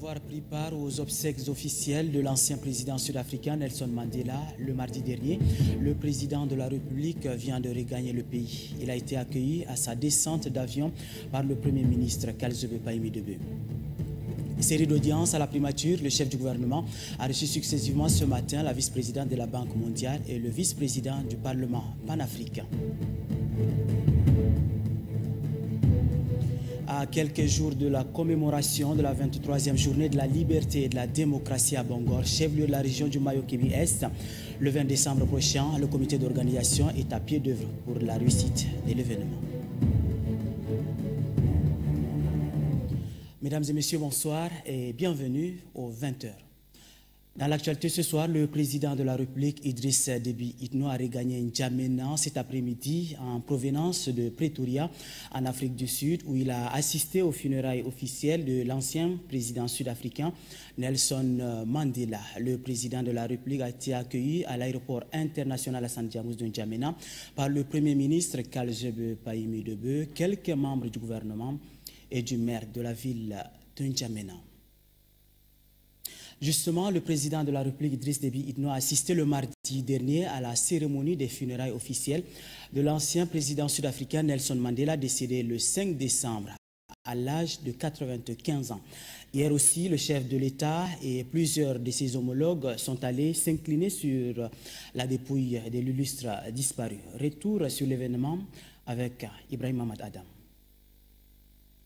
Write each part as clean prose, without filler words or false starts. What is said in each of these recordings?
avoir pris part aux obsèques officielles de l'ancien président sud-africain Nelson Mandela le mardi dernier, le président de la République vient de regagner le pays. Il a été accueilli à sa descente d'avion par le Premier ministre Kalzebe Paimi-Debe. Série d'audience à la primature, le chef du gouvernement a reçu successivement ce matin la vice-présidente de la Banque mondiale et le vice-président du Parlement panafricain. À quelques jours de la commémoration de la 23e journée de la liberté et de la démocratie à Bangor, chef-lieu de la région du Mayo-Kébi-Est, le 20 décembre prochain, le comité d'organisation est à pied d'œuvre pour la réussite de l'événement. Mesdames et messieurs, bonsoir et bienvenue aux 20h. Dans l'actualité ce soir, le président de la République, Idriss Déby Itno, a regagné N'Djamena cet après-midi en provenance de Pretoria, en Afrique du Sud, où il a assisté aux funérailles officielles de l'ancien président sud-africain Nelson Mandela. Le président de la République a été accueilli à l'aéroport international Hassan Diamous de N'Djamena par le Premier ministre Kalzebe Paimi-Debe, quelques membres du gouvernement et du maire de la ville de N'Djamena. Justement, le président de la République, Idriss Déby Itno, a assisté le mardi dernier à la cérémonie des funérailles officielles de l'ancien président sud-africain Nelson Mandela, décédé le 5 décembre à l'âge de 95 ans. Hier aussi, le chef de l'État et plusieurs de ses homologues sont allés s'incliner sur la dépouille de l'illustre disparu. Retour sur l'événement avec Ibrahim Ahmad Adam.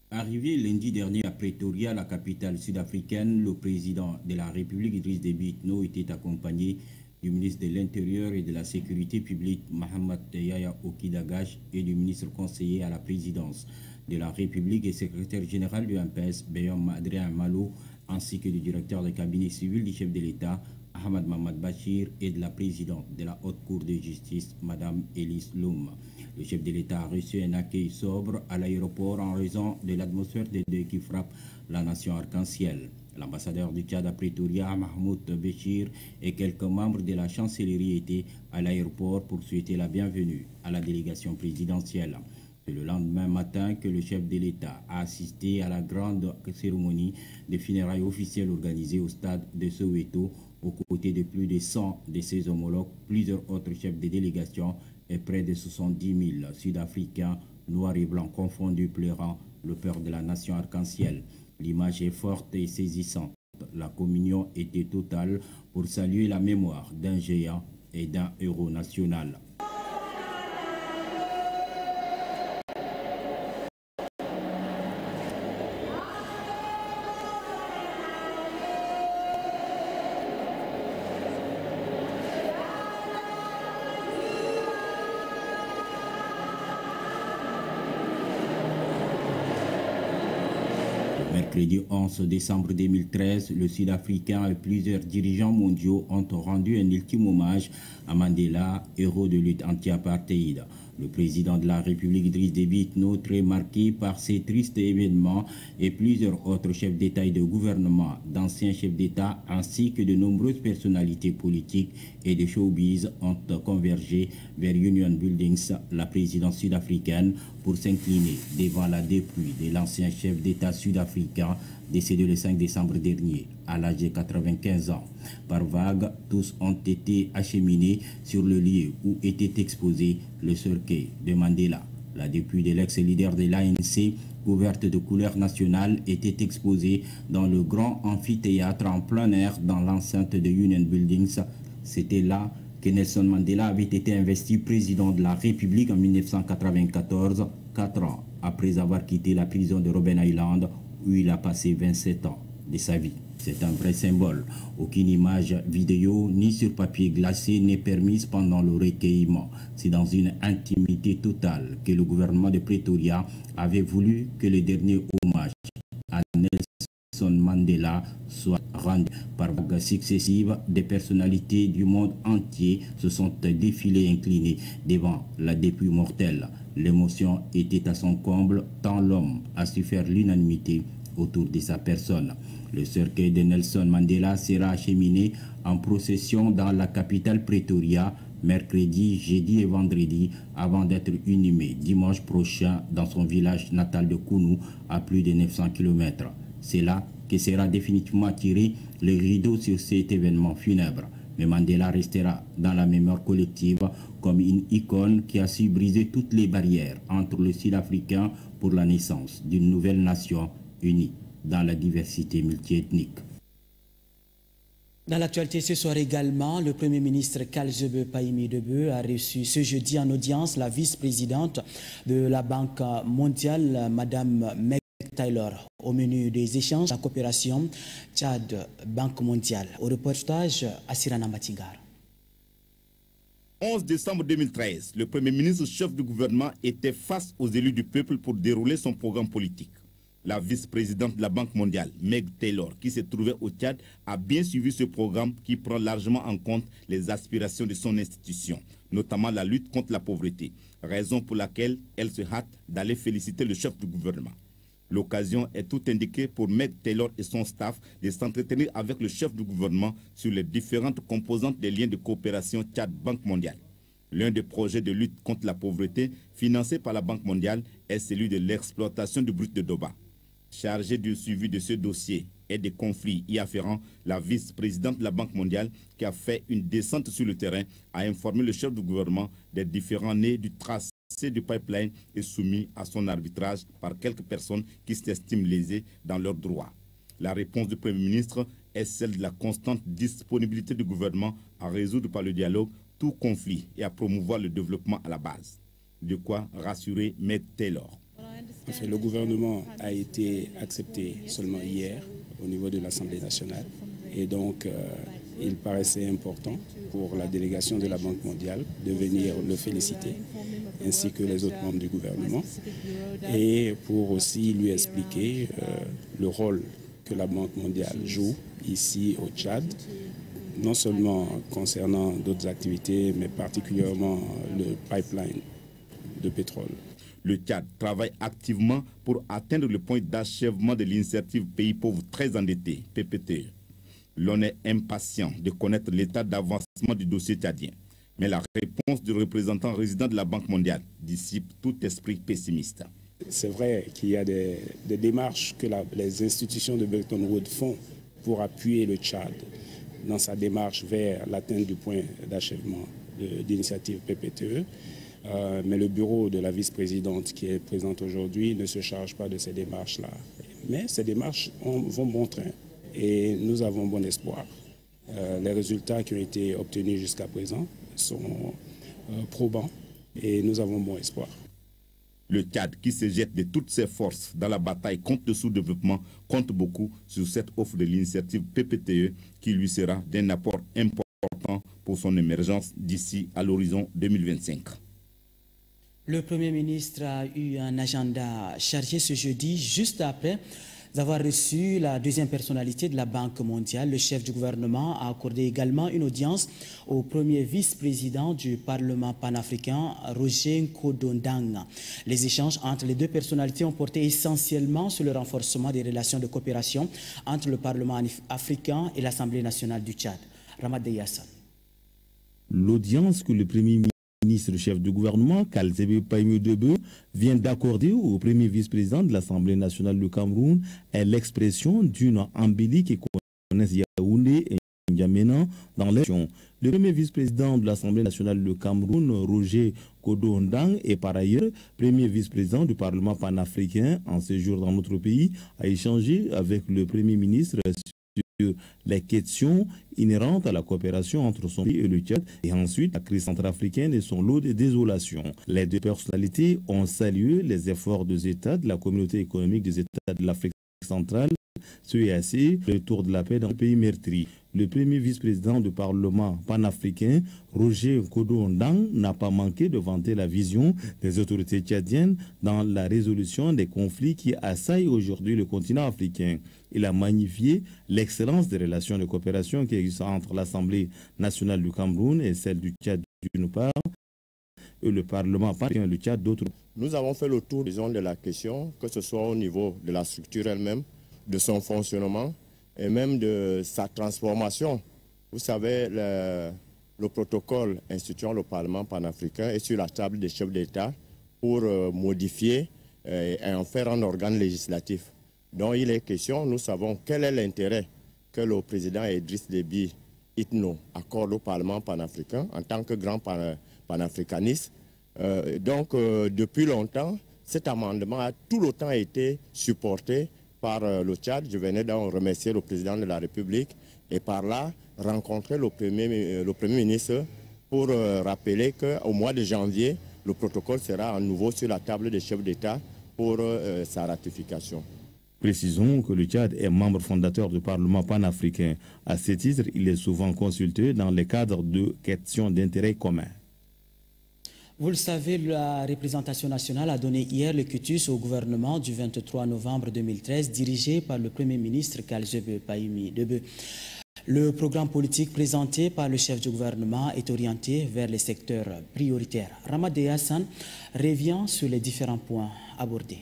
Arrivé lundi dernier à Pretoria, la capitale sud-africaine, le président de la République, Idriss Déby Itno, était accompagné du ministre de l'Intérieur et de la Sécurité publique, Mohamed Yaya Okidagash, et du ministre conseiller à la présidence de la République et secrétaire général du MPS, Beyom Adrien Malo, ainsi que du directeur de cabinet civil du chef de l'État, Ahmad Mamad Bachir, et de la présidente de la Haute Cour de justice, Madame Elise Loum. Le chef de l'État a reçu un accueil sobre à l'aéroport en raison de l'atmosphère de deuil qui frappe la nation arc-en-ciel. L'ambassadeur du Tchad à Pretoria, Mahmoud Béchir, et quelques membres de la chancellerie étaient à l'aéroport pour souhaiter la bienvenue à la délégation présidentielle. C'est le lendemain matin que le chef de l'État a assisté à la grande cérémonie de funérailles officielles organisée au stade de Soweto, aux côtés de plus de 100 de ses homologues, plusieurs autres chefs de délégation et près de 70 000 Sud-Africains, noirs et blancs confondus, pleurant le père de la nation arc-en-ciel. L'image est forte et saisissante. La communion était totale pour saluer la mémoire d'un géant et d'un héros national. Mercredi 11 décembre 2013, le Sud-Africain et plusieurs dirigeants mondiaux ont rendu un ultime hommage à Mandela, héros de lutte anti-apartheid. Le président de la République, Idriss Déby Itno, très marqué par ces tristes événements, et plusieurs autres chefs d'État et de gouvernement, d'anciens chefs d'État, ainsi que de nombreuses personnalités politiques et de showbiz ont convergé vers Union Buildings, la présidence sud-africaine, pour s'incliner devant la dépouille de l'ancien chef d'État sud-africain décédé le 5 décembre dernier, à l'âge de 95 ans. Par vagues, tous ont été acheminés sur le lieu où était exposé le cercueil de Mandela. La dépouille de l'ex-leader de l'ANC, couverte de couleurs nationales, était exposée dans le grand amphithéâtre en plein air dans l'enceinte de Union Buildings. C'était là que Nelson Mandela avait été investi président de la République en 1994, 4 ans après avoir quitté la prison de Robben Island, où il a passé 27 ans de sa vie. C'est un vrai symbole. Aucune image vidéo ni sur papier glacé n'est permise pendant le recueillement. C'est dans une intimité totale que le gouvernement de Pretoria avait voulu que le dernier hommage à Nelson Mandela soit rendu. Par vagues successives, des personnalités du monde entier se sont défilées inclinées devant la dépouille mortelle. L'émotion était à son comble tant l'homme a su faire l'unanimité autour de sa personne. Le cercueil de Nelson Mandela sera acheminé en procession dans la capitale Pretoria mercredi, jeudi et vendredi avant d'être inhumé dimanche prochain dans son village natal de Kounou à plus de 900 km. C'est là que sera définitivement tiré le rideau sur cet événement funèbre. Mais Mandela restera dans la mémoire collective comme une icône qui a su briser toutes les barrières entre le Sud-Africain pour la naissance d'une nouvelle nation unie dans la diversité multiethnique. Dans l'actualité ce soir également, le Premier ministre Kalzebe Pahimidebe a reçu ce jeudi en audience la vice-présidente de la Banque mondiale, Madame Meg Taylor, au menu des échanges en coopération Tchad-Banque mondiale. Au reportage, Assirana Matingar. 11 décembre 2013, le Premier ministre chef du gouvernement était face aux élus du peuple pour dérouler son programme politique. La vice-présidente de la Banque mondiale, Meg Taylor, qui se trouvait au Tchad, a bien suivi ce programme qui prend largement en compte les aspirations de son institution, notamment la lutte contre la pauvreté, raison pour laquelle elle se hâte d'aller féliciter le chef du gouvernement. L'occasion est tout indiquée pour Meg Taylor et son staff de s'entretenir avec le chef du gouvernement sur les différentes composantes des liens de coopération Tchad-Banque mondiale. L'un des projets de lutte contre la pauvreté financé par la Banque mondiale est celui de l'exploitation du brut de Doba. Chargée du suivi de ce dossier et des conflits y afférents, la vice-présidente de la Banque mondiale, qui a fait une descente sur le terrain, a informé le chef du gouvernement des différents nœuds du tracé du pipeline et soumis à son arbitrage par quelques personnes qui s'estiment lésées dans leurs droits. La réponse du Premier ministre est celle de la constante disponibilité du gouvernement à résoudre par le dialogue tout conflit et à promouvoir le développement à la base. De quoi rassurer Meg Taylor. Le gouvernement a été accepté seulement hier au niveau de l'Assemblée nationale et donc il paraissait important pour la délégation de la Banque mondiale de venir le féliciter ainsi que les autres membres du gouvernement et pour aussi lui expliquer le rôle que la Banque mondiale joue ici au Tchad, non seulement concernant d'autres activités mais particulièrement le pipeline de pétrole. Le Tchad travaille activement pour atteindre le point d'achèvement de l'initiative Pays pauvres très endettés, PPTE. L'on est impatient de connaître l'état d'avancement du dossier tchadien. Mais la réponse du représentant résident de la Banque mondiale dissipe tout esprit pessimiste. C'est vrai qu'il y a des démarches que les institutions de Bretton Woods font pour appuyer le Tchad dans sa démarche vers l'atteinte du point d'achèvement de l'initiative PPTE. Mais le bureau de la vice-présidente qui est présente aujourd'hui ne se charge pas de ces démarches-là. Mais ces démarches vont bon train et nous avons bon espoir. Les résultats qui ont été obtenus jusqu'à présent sont probants et nous avons bon espoir. Le Tchad, qui se jette de toutes ses forces dans la bataille contre le sous-développement, compte beaucoup sur cette offre de l'initiative PPTE qui lui sera d'un apport important pour son émergence d'ici à l'horizon 2025. Le Premier ministre a eu un agenda chargé ce jeudi, juste après avoir reçu la deuxième personnalité de la Banque mondiale. Le chef du gouvernement a accordé également une audience au premier vice-président du Parlement panafricain, Roger Nkodondang. Les échanges entre les deux personnalités ont porté essentiellement sur le renforcement des relations de coopération entre le Parlement africain et l'Assemblée nationale du Tchad. Ramad Yassan. L'audience que le Premier ministre chef du gouvernement, Kalzebe Pahimidebe, vient d'accorder au premier vice-président de l'Assemblée nationale du Cameroun est l'expression d'une embellie qui connaissent Yaoundé et N'Djamena dans l'élection. Le premier vice-président de l'Assemblée nationale du Cameroun, Roger Nkodondang, est par ailleurs premier vice-président du Parlement panafricain en séjour dans notre pays, a échangé avec le premier ministre sur les questions inhérentes à la coopération entre son pays et le Tchad et ensuite la crise centrafricaine et son lot de désolation. Les deux personnalités ont salué les efforts des États de la communauté économique des États de l'Afrique centrale, CEAC, le retour de la paix dans le pays meurtri. Le premier vice-président du Parlement panafricain, Roger Nkodondang, n'a pas manqué de vanter la vision des autorités tchadiennes dans la résolution des conflits qui assaillent aujourd'hui le continent africain. Il a magnifié l'excellence des relations de coopération qui existent entre l'Assemblée nationale du Cameroun et celle du Tchad d'une part et le Parlement panafricain et le Tchad d'autre part. Nous avons fait le tour disons, de la question, que ce soit au niveau de la structure elle-même, de son fonctionnement et même de sa transformation. Vous savez, le protocole instituant le Parlement panafricain est sur la table des chefs d'État pour modifier et en faire un organe législatif. dont il est question. Nous savons quel est l'intérêt que le président Idriss Déby Itno accorde au Parlement panafricain en tant que grand panafricaniste. Depuis longtemps, cet amendement a tout le temps été supporté par le Tchad. Je venais d'en remercier le président de la République et par là rencontrer le Premier ministre pour rappeler qu'au mois de janvier, le protocole sera à nouveau sur la table des chefs d'État pour sa ratification. Précisons que le Tchad est membre fondateur du Parlement panafricain. À ce titre, il est souvent consulté dans le cadre de questions d'intérêt commun. Vous le savez, la représentation nationale a donné hier le quitus au gouvernement du 23 novembre 2013, dirigé par le Premier ministre Kalzebe Pahimi Debe. Le programme politique présenté par le chef du gouvernement est orienté vers les secteurs prioritaires. Ramadé Hassan revient sur les différents points abordés.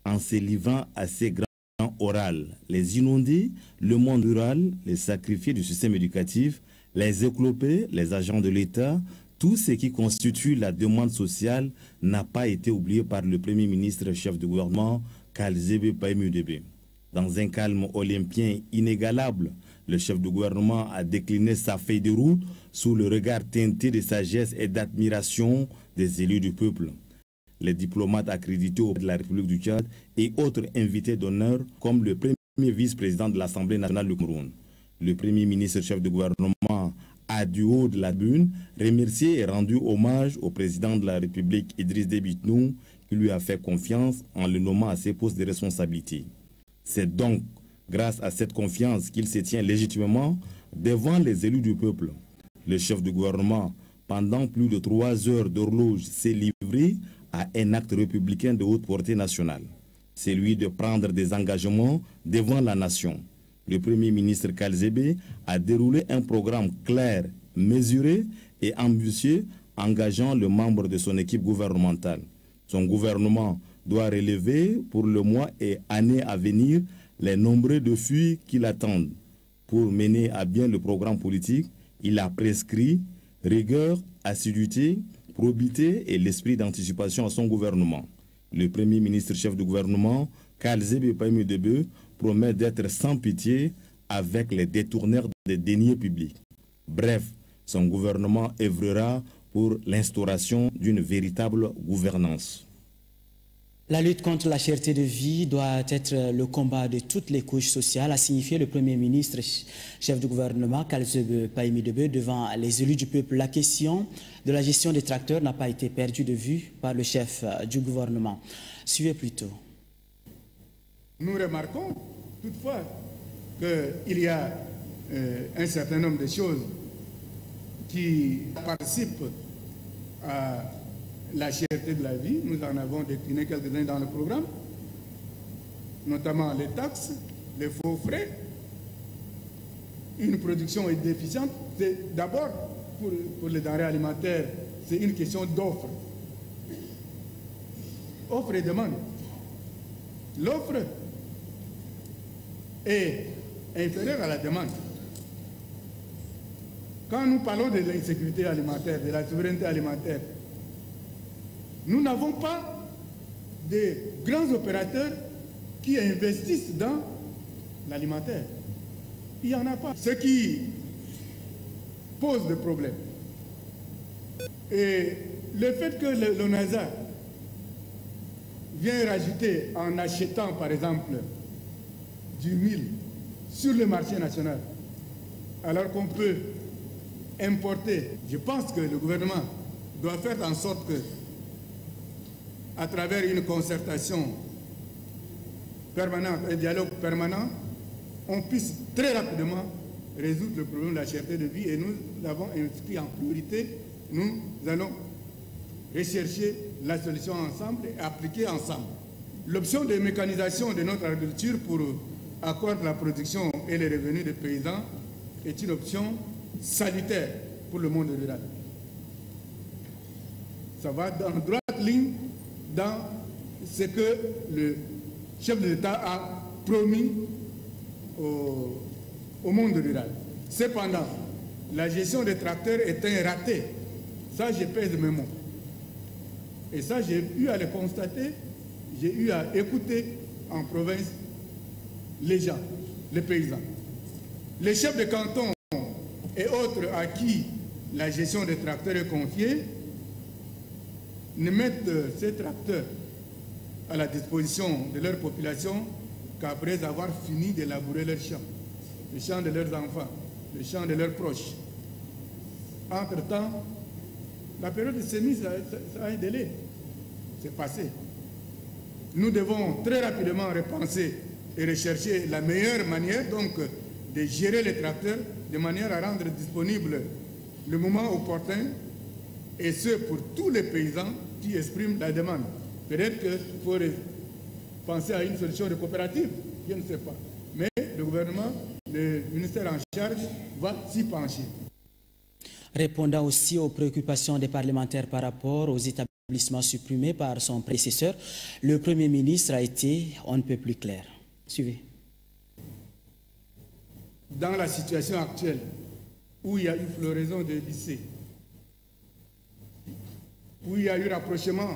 En se livrant à ces grands orales, les inondés, le monde rural, les sacrifiés du système éducatif, les éclopés, les agents de l'État, tout ce qui constitue la demande sociale n'a pas été oublié par le Premier ministre chef du gouvernement, Kalzebe Pahimi Debe. Dans un calme olympien inégalable, le chef du gouvernement a décliné sa feuille de route sous le regard teinté de sagesse et d'admiration des élus du peuple. Les diplomates accrédités de la République du Tchad et autres invités d'honneur comme le premier vice-président de l'Assemblée nationale du Cameroun. Le Premier ministre chef du gouvernement a du haut de la tribune remercié et rendu hommage au président de la République Idriss Déby Itno qui lui a fait confiance en le nommant à ses postes de responsabilité. C'est donc grâce à cette confiance qu'il se tient légitimement devant les élus du peuple. Le chef du gouvernement, pendant plus de 3 heures d'horloge, s'est livré à un acte républicain de haute portée nationale, celui de prendre des engagements devant la nation. Le Premier ministre Kalzebe a déroulé un programme clair, mesuré et ambitieux, engageant le membre de son équipe gouvernementale. Son gouvernement doit relever pour le mois et années à venir les nombreux défis qui l'attendent. Pour mener à bien le programme politique, il a prescrit rigueur, assiduité, probité et l'esprit d'anticipation à son gouvernement. Le Premier ministre chef du gouvernement, Kalzebe Pahimi Debe, promet d'être sans pitié avec les détourneurs des deniers publics. Bref, son gouvernement œuvrera pour l'instauration d'une véritable gouvernance. La lutte contre la cherté de vie doit être le combat de toutes les couches sociales, a signifié le Premier ministre, chef du gouvernement, Kalzebe Pahimi Debe, devant les élus du peuple. La question de la gestion des tracteurs n'a pas été perdue de vue par le chef du gouvernement. Suivez plutôt. Nous remarquons toutefois qu'il y a un certain nombre de choses qui participent à la cherté de la vie. Nous en avons décliné quelques-uns dans le programme, notamment les taxes, les faux frais. Une production déficiente, c'est d'abord pour les denrées alimentaires, c'est une question d'offre. Offre et demande. L'offre est inférieure à la demande. Quand nous parlons de l'insécurité alimentaire, de la souveraineté alimentaire, nous n'avons pas de grands opérateurs qui investissent dans l'alimentaire. Il n'y en a pas. Ce qui pose des problèmes. Et le fait que l'ONASA vient rajouter en achetant, par exemple, du mil sur le marché national, alors qu'on peut importer, je pense que le gouvernement doit faire en sorte que, à travers une concertation permanente, un dialogue permanent, on puisse très rapidement résoudre le problème de la cherté de vie. Et nous l'avons inscrit en priorité. Nous allons rechercher la solution ensemble et appliquer ensemble. L'option de mécanisation de notre agriculture pour accroître la production et les revenus des paysans est une option salutaire pour le monde rural. Ça va dans la droite ligne dans ce que le chef de l'État a promis au monde rural. Cependant, la gestion des tracteurs est un raté. Ça, je pèse mes mots. Et ça, j'ai eu à le constater, j'ai eu à écouter en province les gens, les paysans. Les chefs de canton et autres à qui la gestion des tracteurs est confiée ne mettent ces tracteurs à la disposition de leur population qu'après avoir fini de labourer leurs champs, les champs de leurs enfants, les champs de leurs proches. Entre-temps, la période de semis, ça a un délai. C'est passé. Nous devons très rapidement repenser et rechercher la meilleure manière donc de gérer les tracteurs de manière à rendre disponible le moment opportun, et ce pour tous les paysans qui expriment la demande. Peut-être qu'il faut penser à une solution de coopérative, je ne sais pas. Mais le gouvernement, le ministère en charge va s'y pencher. Répondant aussi aux préoccupations des parlementaires par rapport aux établissements supprimés par son prédécesseur, le Premier ministre a été on ne peut plus clair. Suivez. Dans la situation actuelle, où il y a eu floraison des lycées, où il y a eu rapprochement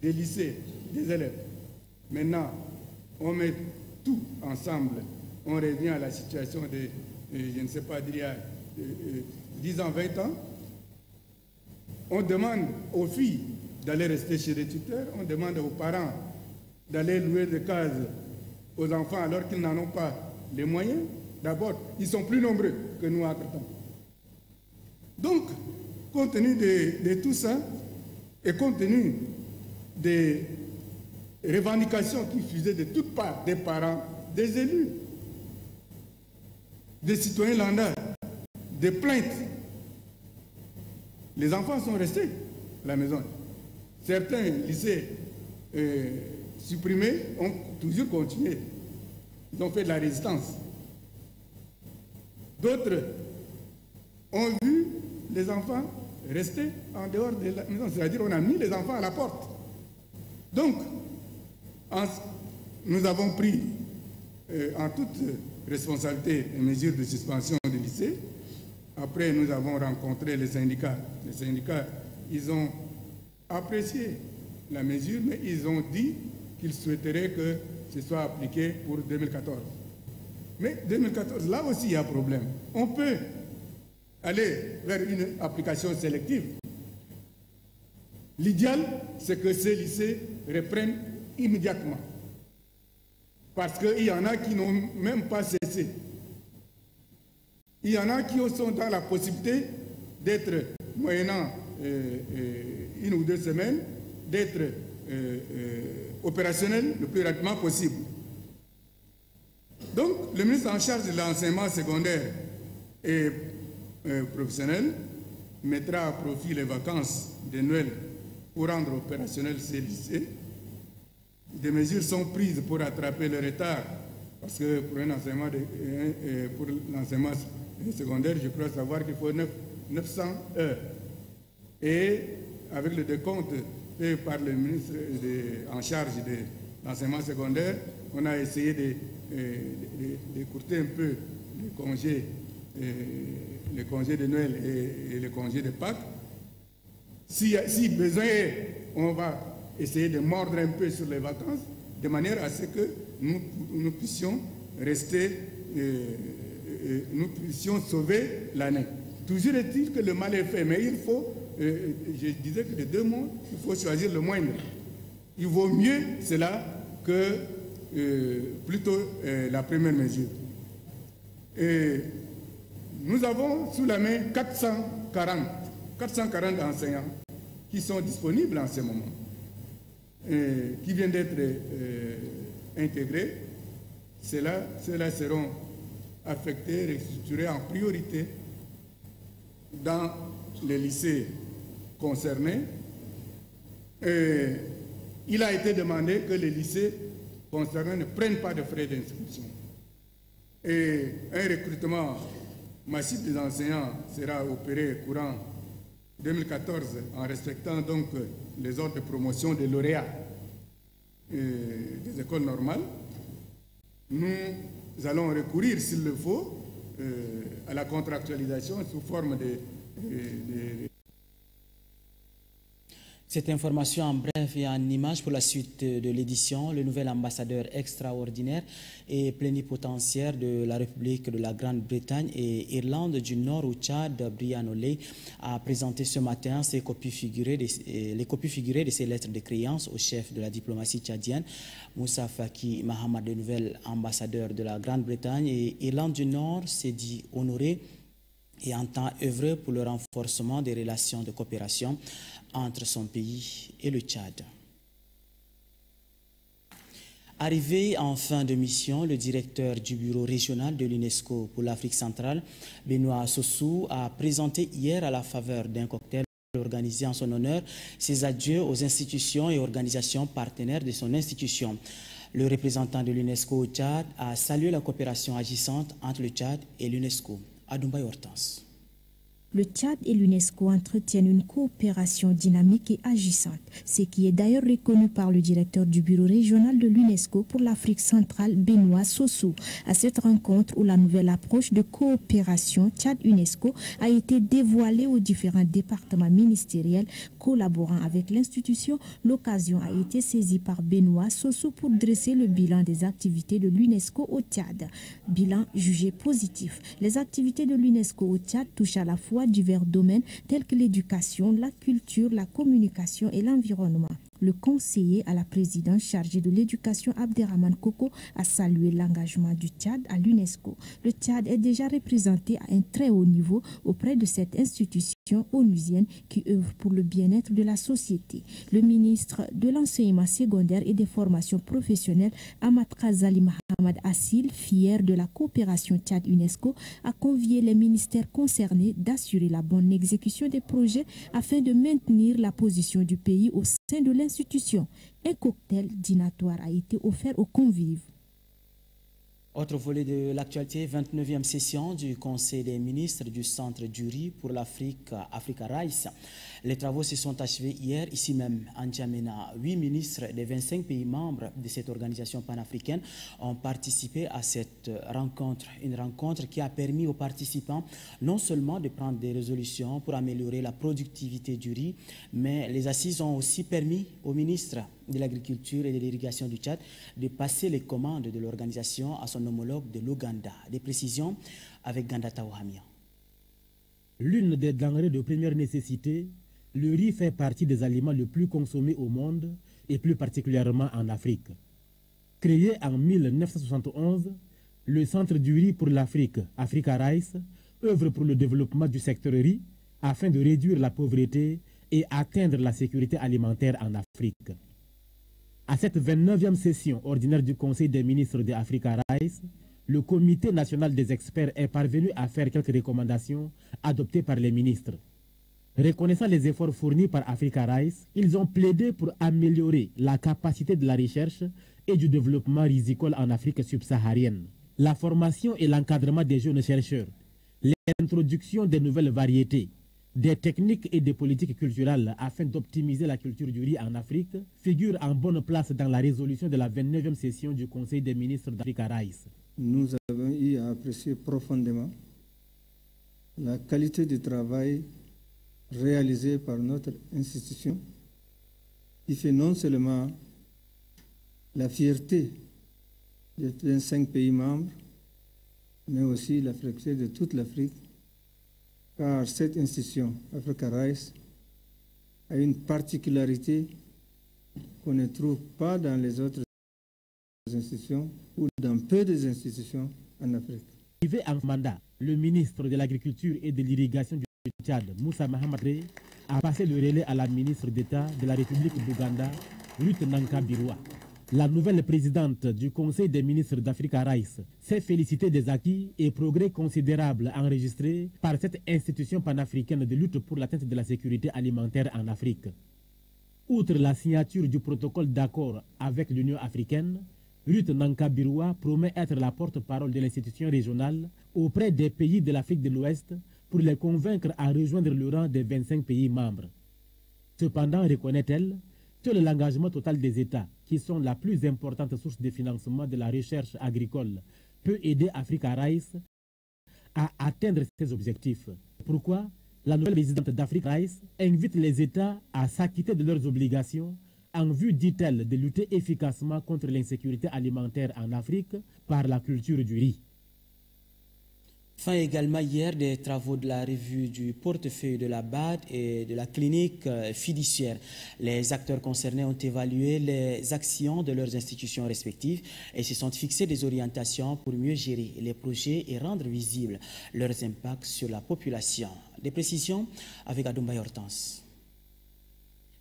des lycées, des élèves, maintenant, on met tout ensemble, on revient à la situation de, je ne sais pas, d'il y a 10 ans, 20 ans, on demande aux filles d'aller rester chez les tuteurs, on demande aux parents d'aller louer des cases aux enfants alors qu'ils n'en ont pas les moyens. D'abord, ils sont plus nombreux que nous entre-temps. Donc, compte tenu de tout ça, et compte tenu des revendications qui fusaient de toutes parts, des parents, des élus, des citoyens lambda, des plaintes, les enfants sont restés à la maison. Certains lycées supprimés ont toujours continué. Ils ont fait de la résistance. D'autres ont vu les enfants rester en dehors de la maison, c'est-à-dire on a mis les enfants à la porte. Donc, nous avons pris en toute responsabilité les mesures de suspension du lycée. Après, nous avons rencontré les syndicats. Les syndicats, ils ont apprécié la mesure, mais ils ont dit qu'ils souhaiteraient que ce soit appliqué pour 2014. Mais 2014, là aussi, il y a problème. On peut aller vers une application sélective. L'idéal, c'est que ces lycées reprennent immédiatement. Parce qu'il y en a qui n'ont même pas cessé. Il y en a qui sont dans la possibilité d'être, moyennant 1 ou 2 semaines, d'être opérationnels le plus rapidement possible. Donc, le ministre en charge de l'enseignement secondaire et professionnel mettra à profit les vacances de Noël pour rendre opérationnels ces lycées. Des mesures sont prises pour rattraper le retard, parce que pour l'enseignement secondaire, je crois savoir qu'il faut 900 heures. Et avec le décompte fait par le ministre en charge de l'enseignement secondaire, on a essayé d'écourter un peu les congés de Noël et les congés de Pâques. Si besoin est, on va essayer de mordre un peu sur les vacances, de manière à ce que nous puissions rester, nous puissions sauver l'année. Toujours est-il que le mal est fait, mais il faut, je disais que les 2 mots, il faut choisir le moindre. Il vaut mieux cela que plutôt la première mesure. Et nous avons sous la main 440 enseignants qui sont disponibles en ce moment, qui viennent d'être intégrés. Ceux-là seront affectés, restructurés en priorité dans les lycées concernés. Il a été demandé que les lycées concernés ne prennent pas de frais d'inscription. Et un recrutement massif des enseignants sera opéré courant 2014 en respectant donc les ordres de promotion des lauréats des écoles normales. Nous allons recourir, s'il le faut, à la contractualisation sous forme de Cette information en bref et en image pour la suite de l'édition. Le nouvel ambassadeur extraordinaire et plénipotentiaire de la République de la Grande-Bretagne et Irlande du Nord au Tchad, Brian Oley, a présenté ce matin les copies figurées de ses lettres de créance au chef de la diplomatie tchadienne, Moussa Faki Mahamad, le nouvel ambassadeur de la Grande-Bretagne et Irlande du Nord, s'est dit honoré et entend œuvrer pour le renforcement des relations de coopération entre son pays et le Tchad. Arrivé en fin de mission, le directeur du bureau régional de l'UNESCO pour l'Afrique centrale, Benoît Sossou, a présenté hier à la faveur d'un cocktail organisé en son honneur ses adieux aux institutions et organisations partenaires de son institution. Le représentant de l'UNESCO au Tchad a salué la coopération agissante entre le Tchad et l'UNESCO. Adoumbaye Hortense. Le Tchad et l'UNESCO entretiennent une coopération dynamique et agissante, ce qui est d'ailleurs reconnu par le directeur du bureau régional de l'UNESCO pour l'Afrique centrale, Benoît Sossou. À cette rencontre où la nouvelle approche de coopération Tchad-UNESCO a été dévoilée aux différents départements ministériels collaborant avec l'institution, l'occasion a été saisie par Benoît Sossou pour dresser le bilan des activités de l'UNESCO au Tchad. Bilan jugé positif. Les activités de l'UNESCO au Tchad touchent à la fois divers domaines tels que l'éducation, la culture, la communication et l'environnement. Le conseiller à la présidence chargé de l'éducation, Abderrahmane Koko, a salué l'engagement du Tchad à l'UNESCO. Le Tchad est déjà représenté à un très haut niveau auprès de cette institution onusienne qui œuvre pour le bien-être de la société. Le ministre de l'enseignement secondaire et des formations professionnelles, Ahmad Khazali Mohamed Assil, fier de la coopération Tchad-UNESCO, a convié les ministères concernés d'assurer la bonne exécution des projets afin de maintenir la position du pays au sein de l'institution. Un cocktail dînatoire a été offert aux convives. Autre volet de l'actualité, 29e session du Conseil des ministres du Centre du riz pour l'Afrique, Africa Rice. Les travaux se sont achevés hier, ici même, en N'Djamena. 8 ministres des 25 pays membres de cette organisation panafricaine ont participé à cette rencontre. Une rencontre qui a permis aux participants non seulement de prendre des résolutions pour améliorer la productivité du riz, mais les assises ont aussi permis aux ministres de l'Agriculture et de l'Irrigation du Tchad de passer les commandes de l'organisation à son homologue de l'Ouganda. Des précisions avec Ganda Taouhamia. L'une des denrées de première nécessité, le riz fait partie des aliments les plus consommés au monde et plus particulièrement en Afrique. Créé en 1971, le Centre du riz pour l'Afrique, Africa Rice, œuvre pour le développement du secteur riz afin de réduire la pauvreté et atteindre la sécurité alimentaire en Afrique. À cette 29e session ordinaire du Conseil des ministres de Africa Rice, le Comité national des experts est parvenu à faire quelques recommandations adoptées par les ministres. Reconnaissant les efforts fournis par Africa Rice, ils ont plaidé pour améliorer la capacité de la recherche et du développement risicole en Afrique subsaharienne, la formation et l'encadrement des jeunes chercheurs, l'introduction des nouvelles variétés, des techniques et des politiques culturelles afin d'optimiser la culture du riz en Afrique figurent en bonne place dans la résolution de la 29e session du Conseil des ministres d'Africa Rice. Nous avons eu à apprécier profondément la qualité du travail réalisé par notre institution qui fait non seulement la fierté des 25 pays membres, mais aussi la fierté de toute l'Afrique, car cette institution, Africa Rice, a une particularité qu'on ne trouve pas dans les autres institutions ou dans peu des institutions en Afrique. Arrivé en mandat, le ministre de l'Agriculture et de l'Irrigation du Tchad, Moussa Mahamadre, a passé le relais à la ministre d'État de la République d'Ouganda, Ruth Nankabirwa. La nouvelle présidente du Conseil des ministres d'Africa Rice s'est félicitée des acquis et progrès considérables enregistrés par cette institution panafricaine de lutte pour l'atteinte de la sécurité alimentaire en Afrique. Outre la signature du protocole d'accord avec l'Union africaine, Ruth Nankabirwa promet être la porte-parole de l'institution régionale auprès des pays de l'Afrique de l'Ouest pour les convaincre à rejoindre le rang des 25 pays membres. Cependant, reconnaît-elle, que l'engagement total des États, qui sont la plus importante source de financement de la recherche agricole, peut aider Africa Rice à atteindre ses objectifs. Pourquoi la La nouvelle présidente d'Afrique Rice invite les États à s'acquitter de leurs obligations en vue, dit-elle, de lutter efficacement contre l'insécurité alimentaire en Afrique par la culture du riz. Fin également hier des travaux de la revue du portefeuille de la BAD et de la clinique fiduciaire. Les acteurs concernés ont évalué les actions de leurs institutions respectives et se sont fixés des orientations pour mieux gérer les projets et rendre visibles leurs impacts sur la population. Des précisions avec Adoumbaye Hortense.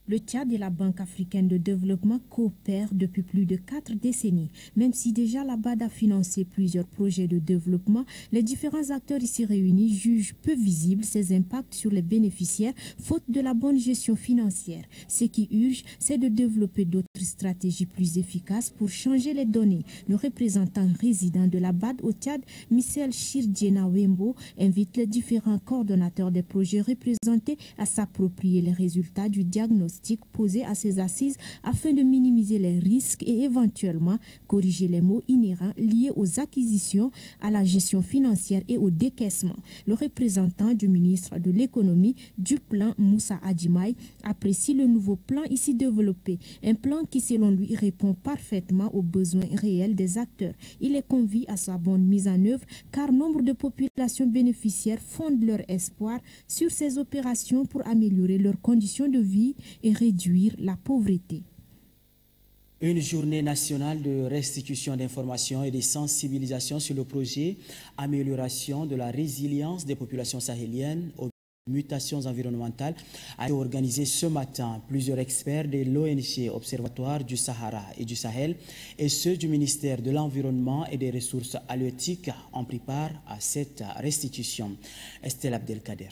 Le Tchad et la Banque africaine de développement coopèrent depuis plus de 4 décennies. Même si déjà la BAD a financé plusieurs projets de développement, les différents acteurs ici réunis jugent peu visibles ces impacts sur les bénéficiaires, faute de la bonne gestion financière. Ce qui urge, c'est de développer d'autres stratégies plus efficaces pour changer les données. Le représentant résident de la BAD au Tchad, Michel Chirdjena Wembo, invite les différents coordonnateurs des projets représentés à s'approprier les résultats du diagnostic posés à ces assises afin de minimiser les risques et éventuellement corriger les maux inhérents liés aux acquisitions, à la gestion financière et au décaissement. Le représentant du ministre de l'économie du plan, Moussa Adjimaï, apprécie le nouveau plan ici développé, un plan qui selon lui répond parfaitement aux besoins réels des acteurs. Il les convie à sa bonne mise en œuvre car nombre de populations bénéficiaires fondent leur espoir sur ces opérations pour améliorer leurs conditions de vie et réduire la pauvreté. Une journée nationale de restitution d'informations et de sensibilisation sur le projet Amélioration de la résilience des populations sahéliennes aux mutations environnementales a été organisée ce matin. Plusieurs experts de l'ONG Observatoire du Sahara et du Sahel et ceux du ministère de l'Environnement et des Ressources halieutiques ont pris part à cette restitution. Estelle Abdelkader.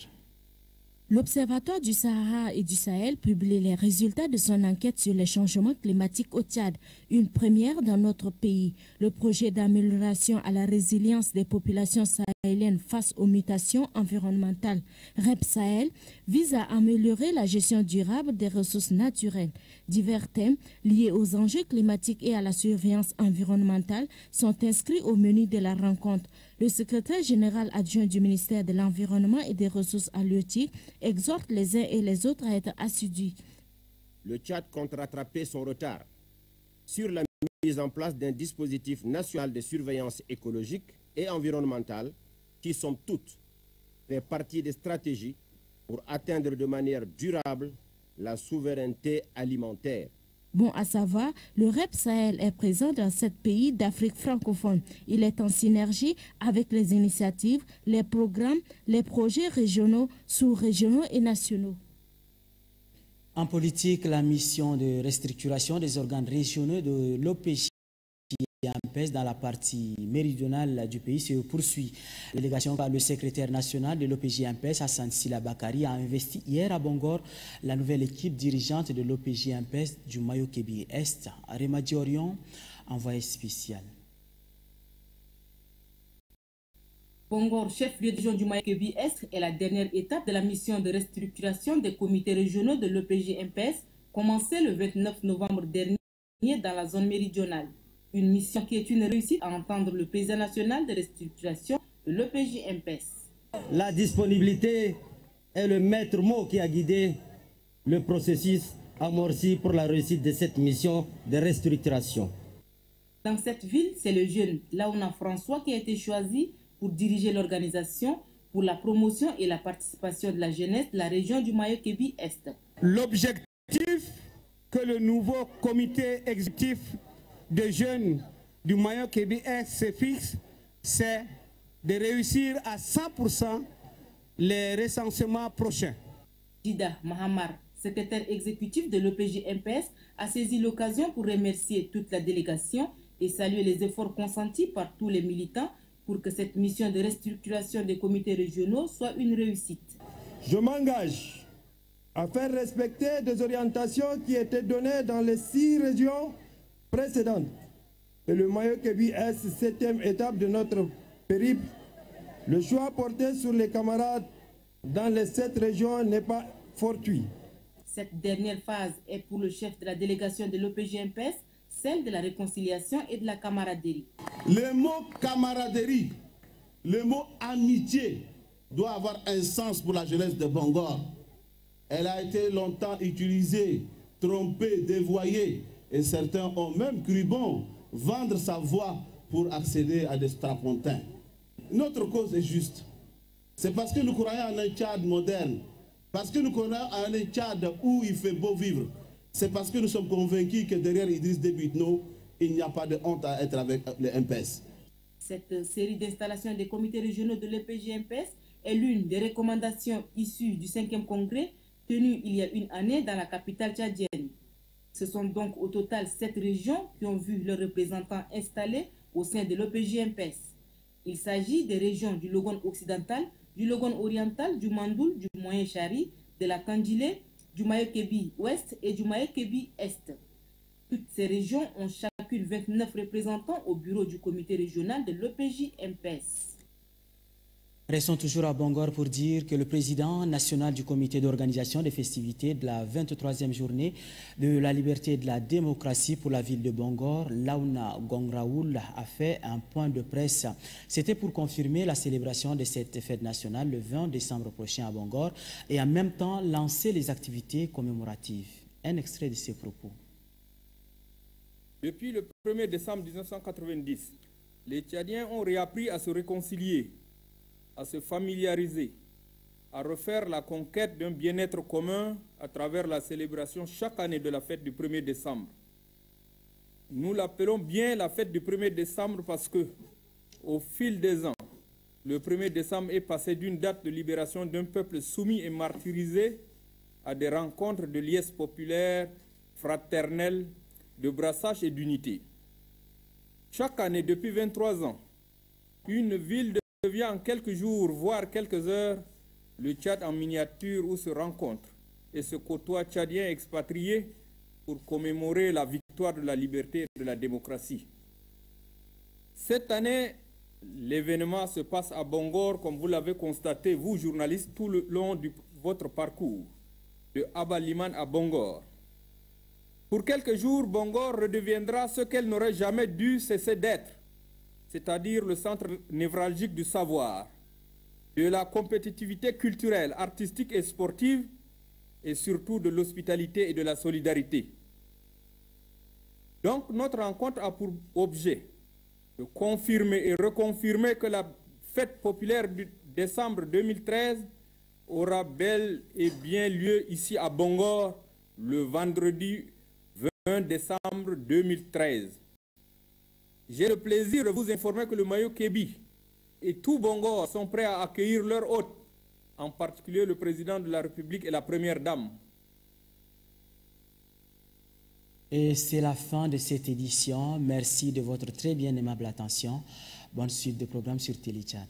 L'Observatoire du Sahara et du Sahel publie les résultats de son enquête sur les changements climatiques au Tchad, une première dans notre pays. Le projet d'amélioration à la résilience des populations sahéliennes face aux mutations environnementales, REP Sahel, vise à améliorer la gestion durable des ressources naturelles. Divers thèmes liés aux enjeux climatiques et à la surveillance environnementale sont inscrits au menu de la rencontre. Le secrétaire général adjoint du ministère de l'Environnement et des Ressources halieutiques exhorte les uns et les autres à être assidus. Le Tchad compte rattraper son retard sur la mise en place d'un dispositif national de surveillance écologique et environnementale qui, somme toute, fait partie des stratégies pour atteindre de manière durable la souveraineté alimentaire. Bon à savoir, le REP Sahel est présent dans 7 pays d'Afrique francophone. Il est en synergie avec les initiatives, les programmes, les projets régionaux, sous-régionaux et nationaux. En politique, la mission de restructuration des organes régionaux de l'OPJ dans la partie méridionale du pays se poursuit. La délégation par le secrétaire national de l'OPJ-MPS, Hassan Sila Bakari, a investi hier à Bongor la nouvelle équipe dirigeante de l'OPJ-MPS du Mayo-Kébi-Est. Remadi Orion, envoyé spécial. Bongor, chef-lieu de région du Mayo-Kébi-Est, est la dernière étape de la mission de restructuration des comités régionaux de l'OPJ-MPS, commencée le 29 novembre dernier dans la zone méridionale. Une mission qui est une réussite à entendre le président national de restructuration de l'OPJ-MPS. La disponibilité est le maître mot qui a guidé le processus amorci pour la réussite de cette mission de restructuration. Dans cette ville, c'est le jeune Laouna François qui a été choisi pour diriger l'organisation pour la promotion et la participation de la jeunesse de la région du Mayo-Kébi-Est. L'objectif que le nouveau comité exécutif des jeunes du Mayo-Kébi-Est se fixe, c'est de réussir à 100% les recensements prochains. Dida Mahamar, secrétaire exécutif de l'OPJ-MPS, a saisi l'occasion pour remercier toute la délégation et saluer les efforts consentis par tous les militants pour que cette mission de restructuration des comités régionaux soit une réussite. Je m'engage à faire respecter des orientations qui étaient données dans les 6 régions précédentes. Et le Mayo-Kébi-Est, 7e étape de notre périple, le choix porté sur les camarades dans les 7 régions n'est pas fortuit. Cette dernière phase est pour le chef de la délégation de l'OPJ-MPS, celle de la réconciliation et de la camaraderie. Le mot camaraderie, le mot amitié, doit avoir un sens pour la jeunesse de Bangor. Elle a été longtemps utilisée, trompée, dévoyée, et certains ont même cru bon vendre sa voix pour accéder à des strapontins. Notre cause est juste. C'est parce que nous croyons en un Tchad moderne, parce que nous croyons en un Tchad où il fait beau vivre. C'est parce que nous sommes convaincus que derrière Idriss Déby Itno, il n'y a pas de honte à être avec le MPS. Cette série d'installations des comités régionaux de l'EPJ-MPS est l'une des recommandations issues du 5e congrès tenu il y a une année dans la capitale tchadienne. Ce sont donc au total 7 régions qui ont vu leurs représentants installés au sein de l'EPJ-MPS. Il s'agit des régions du Logone occidental, du Logone oriental, du Mandoul, du Moyen Chari, de la Kandjilé, du Mayo-Kébi ouest et du Mayo-Kébi est. Toutes ces régions ont chacune 29 représentants au bureau du comité régional de l'EPJ-MPS. Restons toujours à Bangor pour dire que le président national du comité d'organisation des festivités de la 23e journée de la liberté et de la démocratie pour la ville de Bangor, Launa Gongraoul, a fait un point de presse. C'était pour confirmer la célébration de cette fête nationale le 20 décembre prochain à Bangor et en même temps lancer les activités commémoratives. Un extrait de ses propos. Depuis le 1er décembre 1990, les Tchadiens ont réappris à se réconcilier, à se familiariser, à refaire la conquête d'un bien-être commun à travers la célébration chaque année de la fête du 1er décembre. Nous l'appelons bien la fête du 1er décembre parce que, au fil des ans, le 1er décembre est passé d'une date de libération d'un peuple soumis et martyrisé à des rencontres de liesse populaire, fraternelle, de brassage et d'unité. Chaque année, depuis 23 ans, une ville devient en quelques jours, voire quelques heures, le Tchad en miniature où se rencontrent et se côtoient Tchadiens expatriés pour commémorer la victoire de la liberté et de la démocratie. Cette année, l'événement se passe à Bangor, comme vous l'avez constaté, vous journalistes, tout le long de votre parcours, de Abaliman à Bangor. Pour quelques jours, Bangor redeviendra ce qu'elle n'aurait jamais dû cesser d'être, c'est-à-dire le centre névralgique du savoir, de la compétitivité culturelle, artistique et sportive, et surtout de l'hospitalité et de la solidarité. Donc notre rencontre a pour objet de confirmer et reconfirmer que la fête populaire du décembre 2013 aura bel et bien lieu ici à Bangor le vendredi 20 décembre 2013. J'ai le plaisir de vous informer que le Mayo-Kébi et tout Bangor sont prêts à accueillir leurs hôtes, en particulier le président de la République et la première dame. Et c'est la fin de cette édition. Merci de votre très bien aimable attention. Bonne suite de programme sur Télé Tchad.